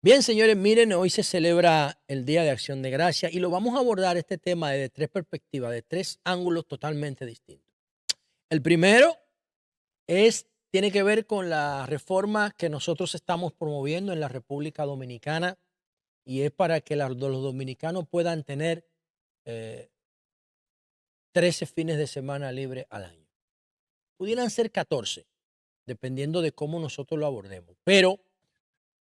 Bien, señores, miren, hoy se celebra el Día de Acción de Gracia y lo vamos a abordar este tema desde tres perspectivas, de tres ángulos totalmente distintos. El primero tiene que ver con la reforma que nosotros estamos promoviendo en la República Dominicana y es para que los dominicanos puedan tener eh, 13 fines de semana libre al año. Pudieran ser 14, dependiendo de cómo nosotros lo abordemos, pero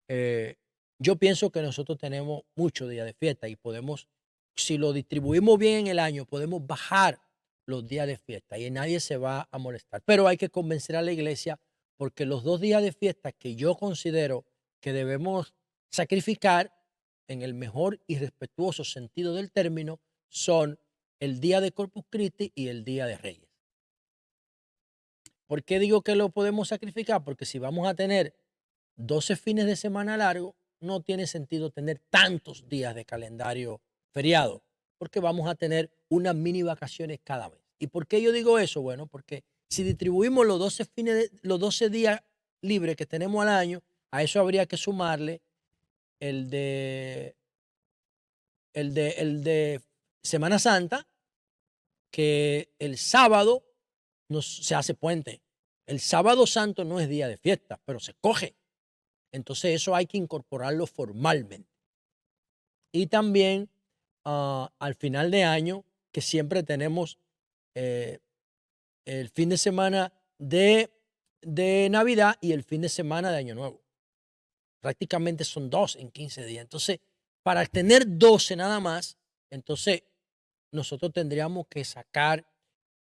Eh, yo pienso que nosotros tenemos muchos días de fiesta y podemos, si lo distribuimos bien en el año, podemos bajar los días de fiesta y nadie se va a molestar. Pero hay que convencer a la iglesia porque los 2 días de fiesta que yo considero que debemos sacrificar en el mejor y respetuoso sentido del término son el día de Corpus Christi y el día de Reyes. ¿Por qué digo que lo podemos sacrificar? Porque si vamos a tener 12 fines de semana largos, no tiene sentido tener tantos días de calendario feriado, porque vamos a tener unas mini vacaciones cada vez. ¿Y por qué yo digo eso? Bueno, porque si distribuimos los 12 días libres que tenemos al año, a eso habría que sumarle el de, el de Semana Santa, que el sábado se hace puente. El sábado santo no es día de fiesta, pero se coge. Entonces eso hay que incorporarlo formalmente. Y también al final de año, que siempre tenemos eh, el fin de semana de Navidad y el fin de semana de Año Nuevo. Prácticamente son 2 en 15 días. Entonces, para tener 12 nada más, entonces nosotros tendríamos que sacar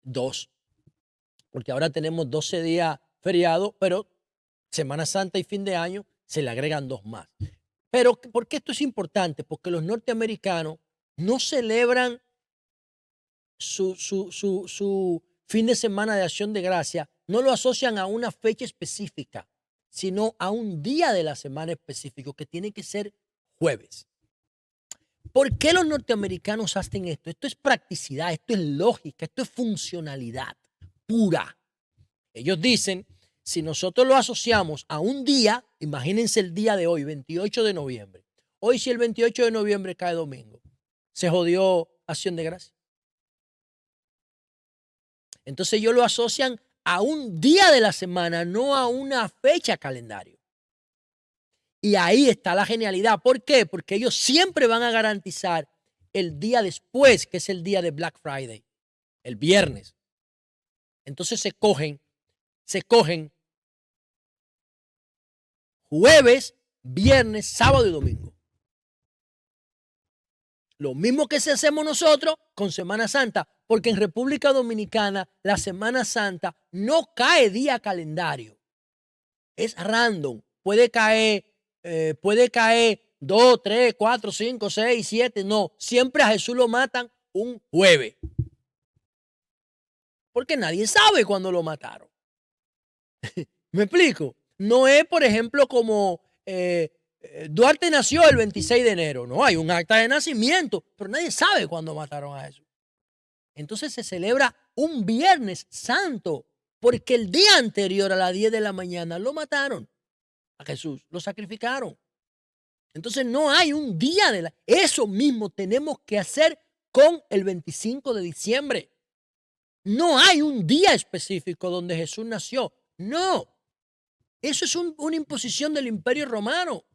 2, porque ahora tenemos 12 días feriados, pero Semana Santa y fin de año se le agregan 2 más. Pero, ¿por qué esto es importante? Porque los norteamericanos no celebran su fin de semana de Acción de Gracia, no lo asocian a una fecha específica, sino a un día de la semana específico, que tiene que ser jueves. ¿Por qué los norteamericanos hacen esto? Esto es practicidad, esto es lógica, esto es funcionalidad pura. Ellos dicen, si nosotros lo asociamos a un día, imagínense el día de hoy, 28 de noviembre. Hoy, si el 28 de noviembre cae domingo, se jodió Acción de Gracia. Entonces ellos lo asocian a un día de la semana, no a una fecha calendario. Y ahí está la genialidad. ¿Por qué? Porque ellos siempre van a garantizar el día después, que es el día de Black Friday, el viernes. Entonces se cogen jueves, viernes, sábado y domingo. Lo mismo que si hacemos nosotros con Semana Santa, porque en República Dominicana la Semana Santa no cae día calendario. Es random. Puede caer 2, 3, 4, 5, 6, 7. No, siempre a Jesús lo matan un jueves. Porque nadie sabe cuándo lo mataron. ¿Me explico? No es, por ejemplo, como Duarte nació el 26 de enero. No, hay un acta de nacimiento, pero nadie sabe cuándo mataron a Jesús. Entonces se celebra un Viernes Santo, porque el día anterior a las 10 de la mañana lo mataron a Jesús, lo sacrificaron. Entonces no hay un día de la... Eso mismo tenemos que hacer con el 25 de diciembre. No hay un día específico donde Jesús nació. No. Eso es una imposición del Imperio Romano.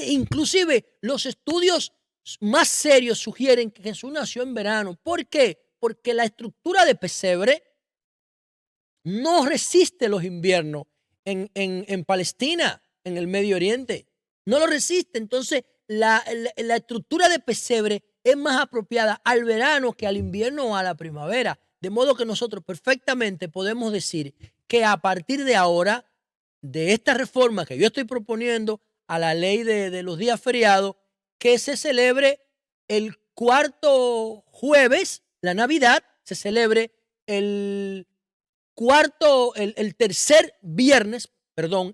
Inclusive los estudios más serios sugieren que Jesús nació en verano. ¿Por qué? Porque la estructura de pesebre no resiste los inviernos en Palestina, en el Medio Oriente. No lo resiste. Entonces, la estructura de pesebre es más apropiada al verano que al invierno o a la primavera. De modo que nosotros perfectamente podemos decir que a partir de ahora, de esta reforma que yo estoy proponiendo a la ley de los días feriados, que se celebre el cuarto jueves, la Navidad, se celebre el tercer viernes,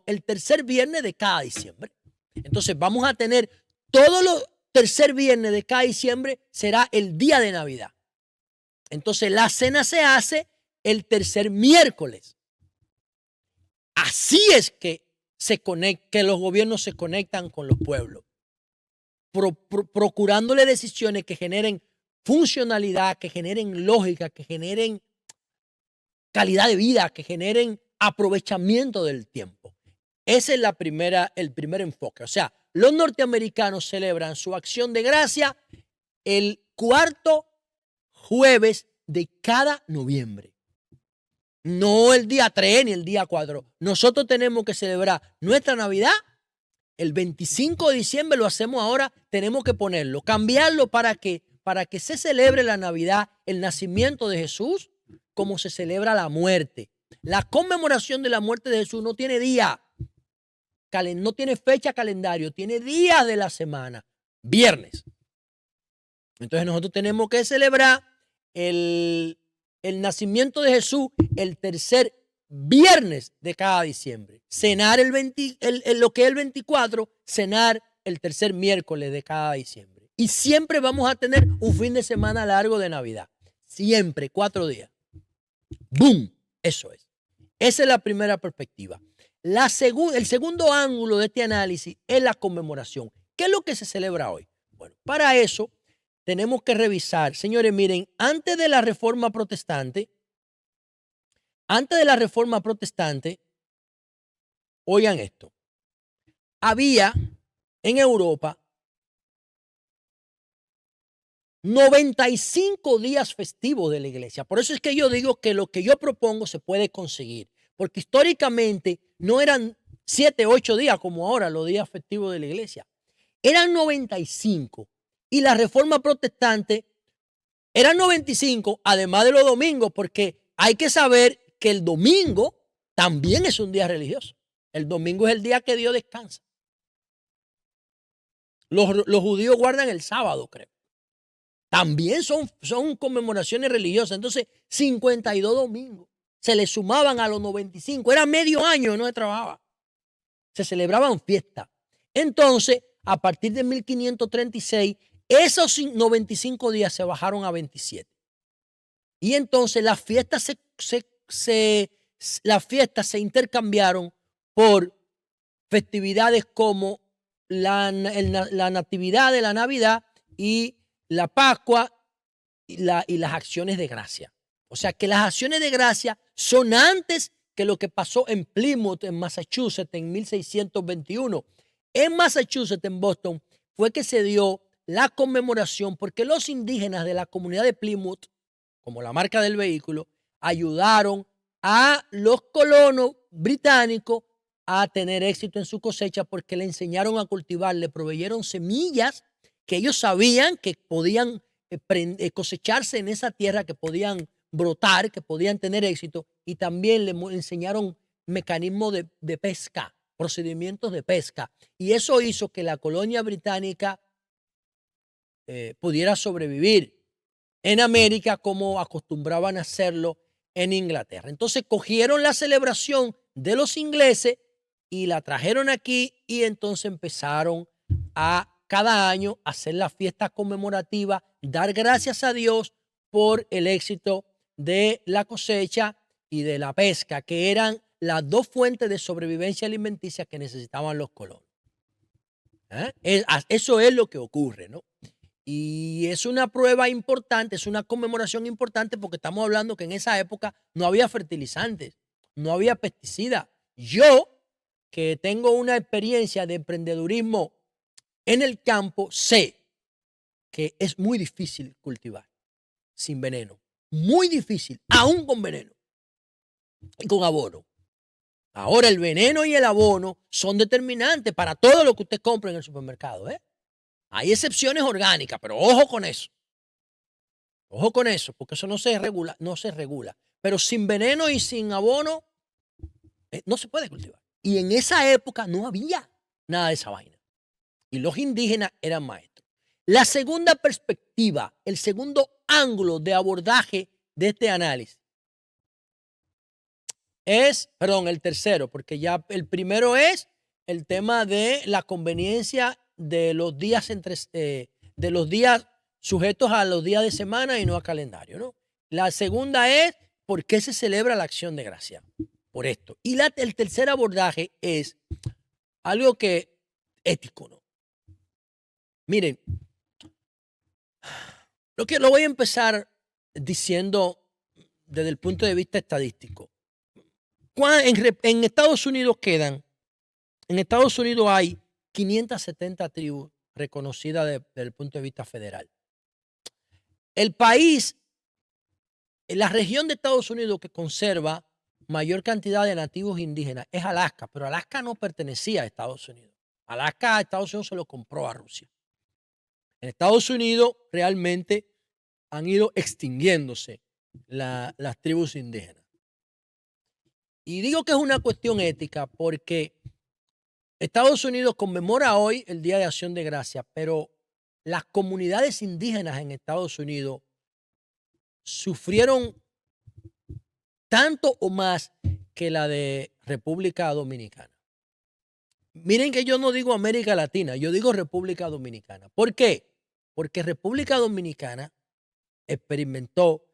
el tercer viernes de cada diciembre. Entonces vamos a tener todos los tercer viernes de cada diciembre será el día de Navidad. Entonces la cena se hace el tercer miércoles. Así es que que los gobiernos se conectan con los pueblos, procurándole decisiones que generen funcionalidad, que generen lógica, que generen calidad de vida, que generen aprovechamiento del tiempo. Ese es el primer enfoque. O sea, los norteamericanos celebran su acción de gracia el cuarto jueves de cada noviembre. No el día 3 ni el día 4. Nosotros tenemos que celebrar nuestra Navidad el 25 de diciembre, lo hacemos ahora, tenemos que ponerlo, cambiarlo para que se celebre la Navidad, el nacimiento de Jesús, como se celebra la muerte. La conmemoración de la muerte de Jesús no tiene día, no tiene fecha calendario, tiene días de la semana, viernes. Entonces nosotros tenemos que celebrar el nacimiento de Jesús el tercer viernes de cada diciembre. Cenar lo que es el 24, cenar el tercer miércoles de cada diciembre. Y siempre vamos a tener un fin de semana largo de Navidad. Siempre, 4 días. ¡Boom! Eso es. Esa es la primera perspectiva. El segundo ángulo de este análisis es la conmemoración. ¿Qué es lo que se celebra hoy? Bueno, para eso tenemos que revisar. Señores, miren, antes de la Reforma Protestante, oigan esto, había en Europa 95 días festivos de la iglesia. Por eso es que yo digo que lo que yo propongo se puede conseguir, porque históricamente no eran 7, 8 días como ahora los días festivos de la iglesia. Eran 95 y la Reforma Protestante eran 95, además de los domingos, porque hay que saber que el domingo también es un día religioso. El domingo es el día que Dios descansa. Los judíos guardan el sábado, creo. También son conmemoraciones religiosas. Entonces, 52 domingos se le sumaban a los 95. Era medio año, no se trabajaba. Se celebraban fiestas. Entonces, a partir de 1536, esos 95 días se bajaron a 27. Y entonces las fiestas se intercambiaron por festividades como la natividad de la Navidad y la Pascua y las acciones de gracia. O sea que las acciones de gracia son antes que lo que pasó en Plymouth, en Massachusetts, en 1621. En Massachusetts, en Boston, fue que se dio la conmemoración porque los indígenas de la comunidad de Plymouth, como la marca del vehículo, ayudaron a los colonos británicos a tener éxito en su cosecha porque le enseñaron a cultivar, le proveyeron semillas que ellos sabían que podían cosecharse en esa tierra, que podían brotar, que podían tener éxito, y también le enseñaron mecanismos de pesca, procedimientos de pesca. Y eso hizo que la colonia británica pudiera sobrevivir en América como acostumbraban a hacerlo en Inglaterra. Entonces cogieron la celebración de los ingleses y la trajeron aquí y entonces empezaron a cada año hacer la fiesta conmemorativa, dar gracias a Dios por el éxito de la cosecha y de la pesca, que eran las dos fuentes de sobrevivencia alimenticia que necesitaban los colonos. Eso es lo que ocurre, ¿no? Y es una prueba importante, es una conmemoración importante porque estamos hablando que en esa época no había fertilizantes, no había pesticidas. Yo, que tengo una experiencia de emprendedurismo en el campo, sé que es muy difícil cultivar sin veneno. Muy difícil, aún con veneno y con abono. Ahora el veneno y el abono son determinantes para todo lo que usted compra en el supermercado, ¿eh? Hay excepciones orgánicas, pero ojo con eso. Ojo con eso, porque eso no se regula. Pero sin veneno y sin abono no se puede cultivar. Y en esa época no había nada de esa vaina. Y los indígenas eran maestros. La segunda perspectiva, el segundo ángulo de abordaje de este análisis el tercero, porque ya el primero es el tema de la conveniencia de los días sujetos a los días de semana y no a calendario, ¿no? La segunda es por qué se celebra la acción de gracia. Por esto. Y el tercer abordaje es algo que ético, ¿no? Miren, lo voy a empezar diciendo desde el punto de vista estadístico. En Estados Unidos en Estados Unidos hay 570 tribus reconocidas desde el punto de vista federal. El país, la región de Estados Unidos que conserva mayor cantidad de nativos indígenas es Alaska, pero Alaska no pertenecía a Estados Unidos. Alaska a Estados Unidos se lo compró a Rusia. En Estados Unidos realmente han ido extinguiéndose las tribus indígenas. Y digo que es una cuestión ética porque Estados Unidos conmemora hoy el Día de Acción de Gracias, pero las comunidades indígenas en Estados Unidos sufrieron tanto o más que la de República Dominicana. Miren que yo no digo América Latina, yo digo República Dominicana. ¿Por qué? Porque República Dominicana experimentó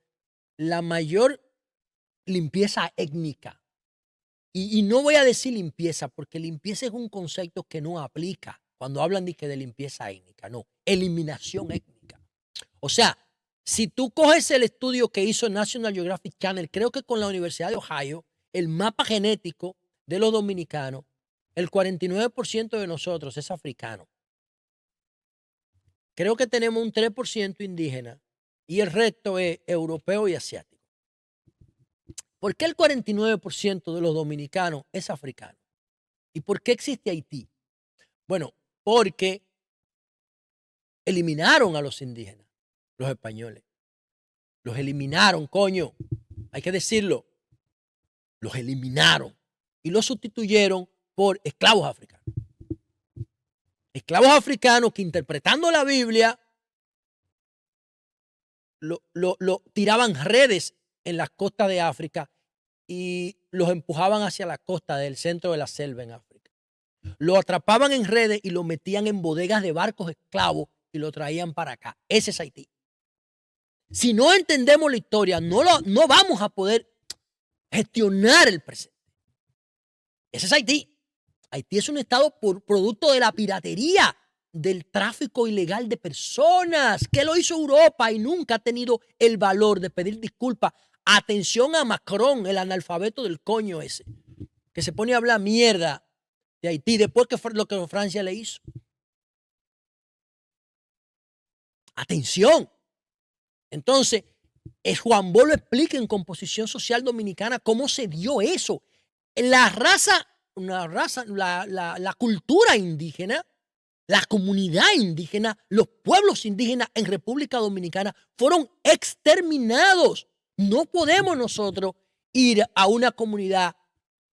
la mayor limpieza étnica. Y no voy a decir limpieza, porque limpieza es un concepto que no aplica cuando hablan de limpieza étnica. No, eliminación étnica. O sea, si tú coges el estudio que hizo National Geographic Channel, creo que con la Universidad de Ohio, el mapa genético de los dominicanos, el 49% de nosotros es africano. Creo que tenemos un 3% indígena y el resto es europeo y asiático. ¿Por qué el 49% de los dominicanos es africano? ¿Y por qué existe Haití? Bueno, porque eliminaron a los indígenas, los españoles. Los eliminaron, coño. Hay que decirlo. Los eliminaron y los sustituyeron por esclavos africanos. Esclavos africanos que interpretando la Biblia lo tiraban redes en las costas de África y los empujaban hacia la costa del centro de la selva en África. Lo atrapaban en redes y lo metían en bodegas de barcos esclavos y lo traían para acá. Ese es Haití. Si no entendemos la historia, no vamos a poder gestionar el presente. Ese es Haití. Haití es un estado producto de la piratería, del tráfico ilegal de personas, que lo hizo Europa y nunca ha tenido el valor de pedir disculpas. Atención a Macron, el analfabeto del coño ese, que se pone a hablar mierda de Haití después que fue lo que Francia le hizo. Atención. Entonces, Juan Bolo explica en Composición Social Dominicana cómo se dio eso. La cultura indígena, la comunidad indígena, los pueblos indígenas en República Dominicana fueron exterminados. No podemos nosotros ir a una comunidad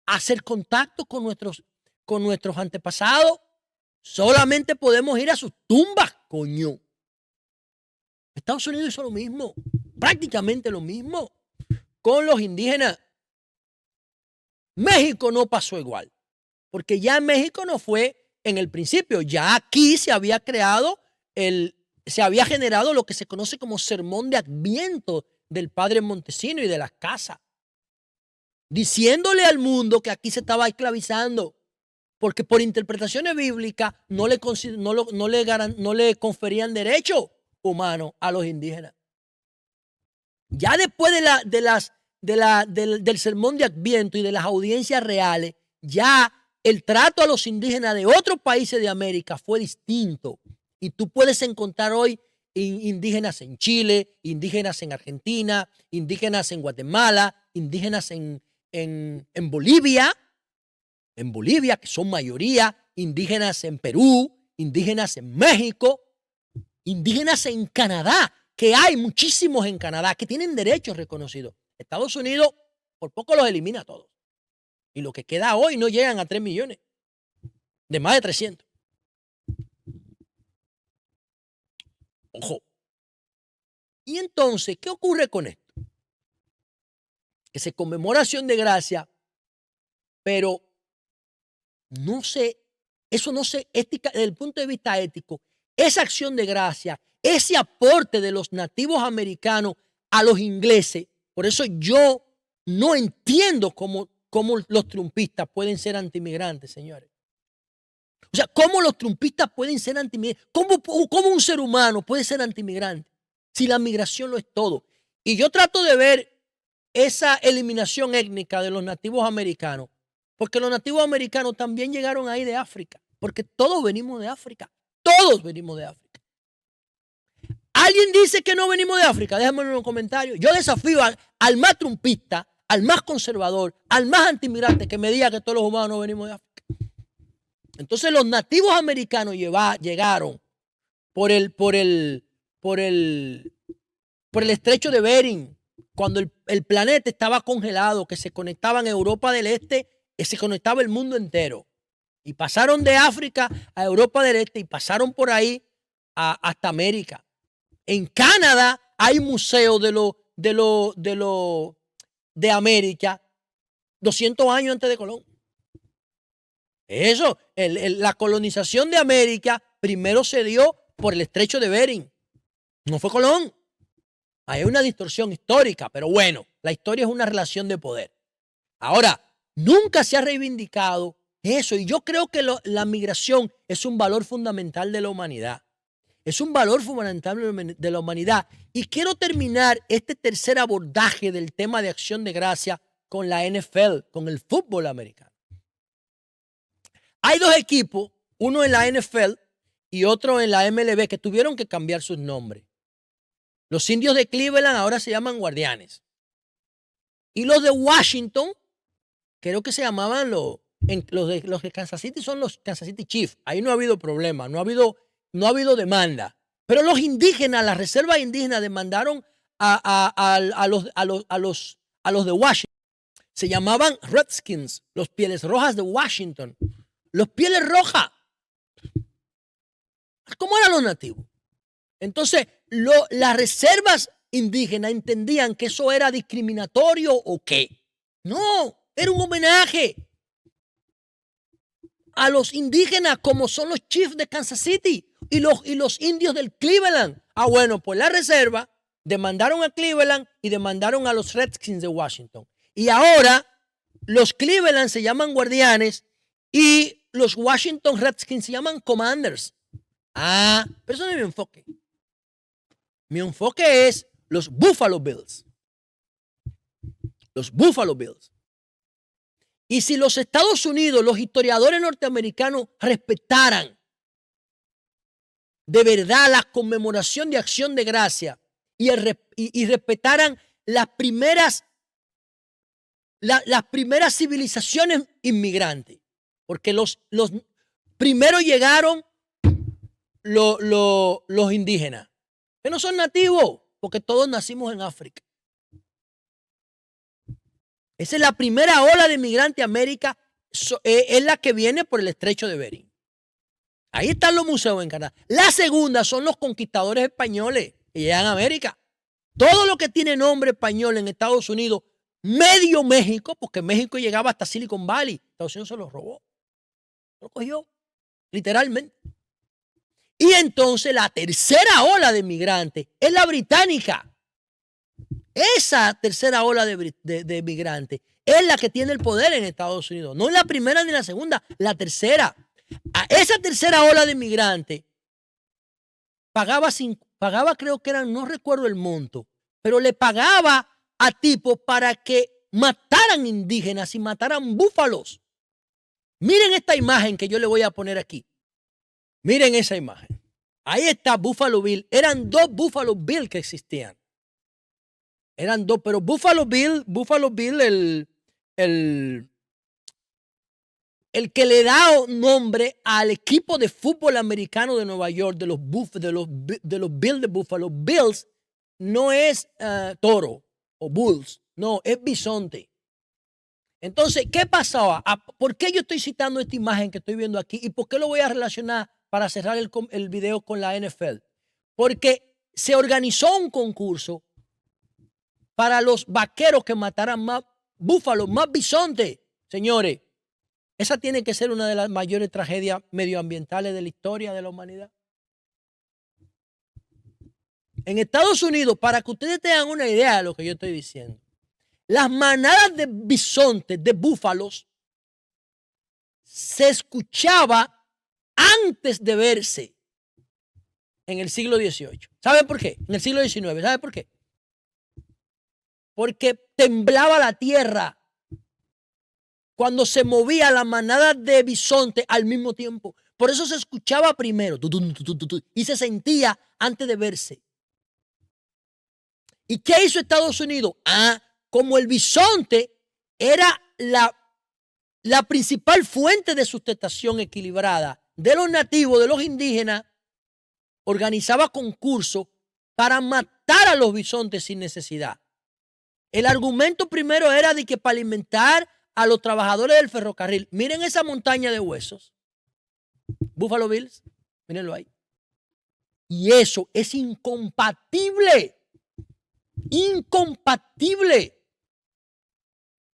a hacer contacto con nuestros antepasados. Solamente podemos ir a sus tumbas, coño. Estados Unidos hizo lo mismo, prácticamente lo mismo con los indígenas. México no pasó igual, porque ya en México no fue en el principio, ya aquí se había generado lo que se conoce como sermón de Adviento del padre Montesino y de las casas, diciéndole al mundo que aquí se estaba esclavizando, porque por interpretaciones bíblicas no le conferían derecho humano a los indígenas. Ya después del sermón de Adviento y de las audiencias reales, ya el trato a los indígenas de otros países de América fue distinto. Y tú puedes encontrar hoy indígenas en Chile, indígenas en Argentina, indígenas en Guatemala, indígenas en Bolivia, que son mayoría, indígenas en Perú, indígenas en México, indígenas en Canadá, que hay muchísimos en Canadá que tienen derechos reconocidos. Estados Unidos por poco los elimina a todos. Y lo que queda hoy no llegan a 3 millones, de más de 300. Ojo. Y entonces, ¿qué ocurre con esto? Que se conmemora Acción de Gracia, pero eso no se ética, desde el punto de vista ético, esa acción de gracia, ese aporte de los nativos americanos a los ingleses. Por eso yo no entiendo cómo los trumpistas pueden ser antimigrantes, señores. O sea, ¿cómo los trumpistas pueden ser antimigrantes? ¿Cómo un ser humano puede ser antimigrante? Si la migración lo es todo. Y yo trato de ver esa eliminación étnica de los nativos americanos, porque los nativos americanos también llegaron ahí de África, porque todos venimos de África. Todos venimos de África. ¿Alguien dice que no venimos de África? Déjenmelo en los comentarios. Yo desafío al más trumpista, al más conservador, al más antimigrante que me diga que todos los humanos no venimos de África. Entonces los nativos americanos llegaron por el estrecho de Bering, cuando el planeta estaba congelado, que se conectaban Europa del Este, y se conectaba el mundo entero. Y pasaron de África a Europa del Este y pasaron por ahí hasta América. En Canadá hay museos de América 200 años antes de Colón. Eso, la colonización de América primero se dio por el estrecho de Bering. No fue Colón. Hay una distorsión histórica, pero bueno, la historia es una relación de poder. Ahora, nunca se ha reivindicado eso, y yo creo que la migración es un valor fundamental de la humanidad. Es un valor fundamental de la humanidad. Y quiero terminar este tercer abordaje del tema de acción de gracia con la NFL, con el fútbol americano. Hay dos equipos, uno en la NFL y otro en la MLB, que tuvieron que cambiar sus nombres. Los Indios de Cleveland ahora se llaman Guardianes. Y los de Washington, creo que se llamaban los de Kansas City, son los Kansas City Chiefs. Ahí no ha habido problema, no ha habido demanda. Pero los indígenas, las reservas indígenas demandaron a los de Washington. Se llamaban Redskins, los Pieles Rojas de Washington. Los Pieles Rojas. ¿Cómo eran los nativos? Entonces, las reservas indígenas entendían que eso era discriminatorio o qué. No, era un homenaje a los indígenas, como son los Chiefs de Kansas City y los indios del Cleveland. Bueno, pues la reserva demandaron a Cleveland y demandaron a los Redskins de Washington. Y ahora los Cleveland se llaman Guardianes y los Washington Redskins se llaman Commanders. Pero eso no es mi enfoque. Mi enfoque es los Buffalo Bills. Los Buffalo Bills. Y si los Estados Unidos, los historiadores norteamericanos respetaran de verdad la conmemoración de acción de gracia y respetaran las primeras civilizaciones inmigrantes, porque los primero llegaron los indígenas, que no son nativos, porque todos nacimos en África. Esa es la primera ola de migrantes a América, es la que viene por el estrecho de Bering. Ahí están los museos en Canadá. La segunda son los conquistadores españoles que llegan a América. Todo lo que tiene nombre español en Estados Unidos, medio México, porque México llegaba hasta Silicon Valley, Estados Unidos se lo robó. Lo cogió, literalmente. Y entonces la tercera ola de migrantes es la británica. Esa tercera ola de migrantes es la que tiene el poder en Estados Unidos. No la primera ni la segunda, la tercera. A esa tercera ola de migrantes pagaba, creo que eran, no recuerdo el monto, pero le pagaba a tipos para que mataran indígenas y mataran búfalos. Miren esta imagen que yo le voy a poner aquí. Miren esa imagen. Ahí está Buffalo Bill. Eran dos Buffalo Bill que existían. Eran dos, pero Buffalo Bill, el que le da nombre al equipo de fútbol americano de Nueva York, de los Bills de Buffalo Bills, no es toro o bulls, no, es bisonte. Entonces, ¿qué pasaba? ¿Por qué yo estoy citando esta imagen que estoy viendo aquí? ¿Y por qué lo voy a relacionar para cerrar el video con la NFL? Porque se organizó un concurso para los vaqueros que mataran más búfalos, más bisontes. Señores, esa tiene que ser una de las mayores tragedias medioambientales de la historia de la humanidad. En Estados Unidos, para que ustedes tengan una idea de lo que yo estoy diciendo, las manadas de bisontes, de búfalos, se escuchaba antes de verse en el siglo XVIII. ¿Sabe por qué? En el siglo XIX. ¿Sabe por qué? Porque temblaba la tierra cuando se movía la manada de bisonte al mismo tiempo. Por eso se escuchaba primero y se sentía antes de verse. ¿Y qué hizo Estados Unidos? Como el bisonte era la principal fuente de sustentación equilibrada de los nativos, de los indígenas, organizaba concursos para matar a los bisontes sin necesidad. El argumento primero era de que para alimentar a los trabajadores del ferrocarril. Miren esa montaña de huesos. Buffalo Bills, mírenlo ahí. Y eso es incompatible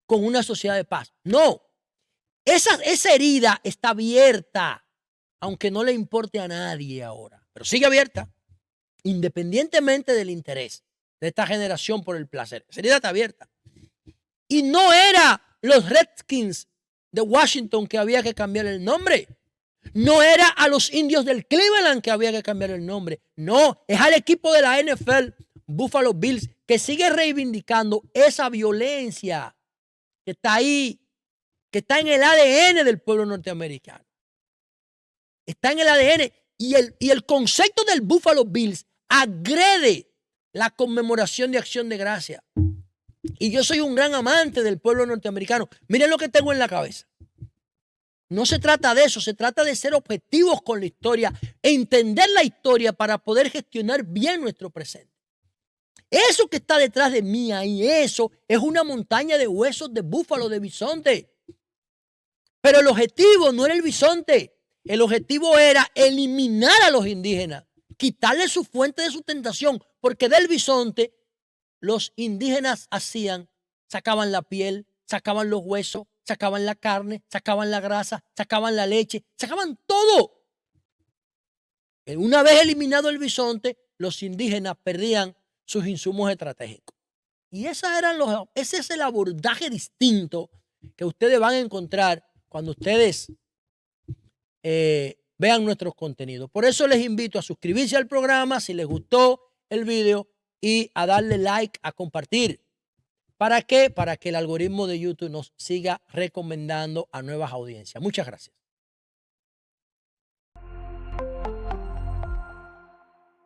con una sociedad de paz. No, esa herida está abierta, aunque no le importe a nadie ahora, pero sigue abierta, independientemente del interés de esta generación por el placer. Esa herida está abierta. Y no era los Redskins de Washington que había que cambiar el nombre. No era a los indios del Cleveland que había que cambiar el nombre. No, es al equipo de la NFL, Buffalo Bills, que sigue reivindicando esa violencia que está ahí, que está en el ADN del pueblo norteamericano. Está en el ADN. Y el concepto del Buffalo Bills agrede la conmemoración de Acción de Gracia. Y yo soy un gran amante del pueblo norteamericano. Miren lo que tengo en la cabeza. No se trata de eso, se trata de ser objetivos con la historia, entender la historia para poder gestionar bien nuestro presente. Eso que está detrás de mí ahí, eso es una montaña de huesos de búfalo, de bisonte. Pero el objetivo no era el bisonte, el objetivo era eliminar a los indígenas, quitarle su fuente de sustentación, porque del bisonte los indígenas sacaban la piel, sacaban los huesos, sacaban la carne, sacaban la grasa, sacaban la leche, sacaban todo. Una vez eliminado el bisonte, los indígenas perdían sus insumos estratégicos. Y ese es el abordaje distinto que ustedes van a encontrar cuando ustedes vean nuestros contenidos. Por eso les invito a suscribirse al programa si les gustó el video y a darle like, a compartir. ¿Para qué? Para que el algoritmo de YouTube nos siga recomendando a nuevas audiencias. Muchas gracias.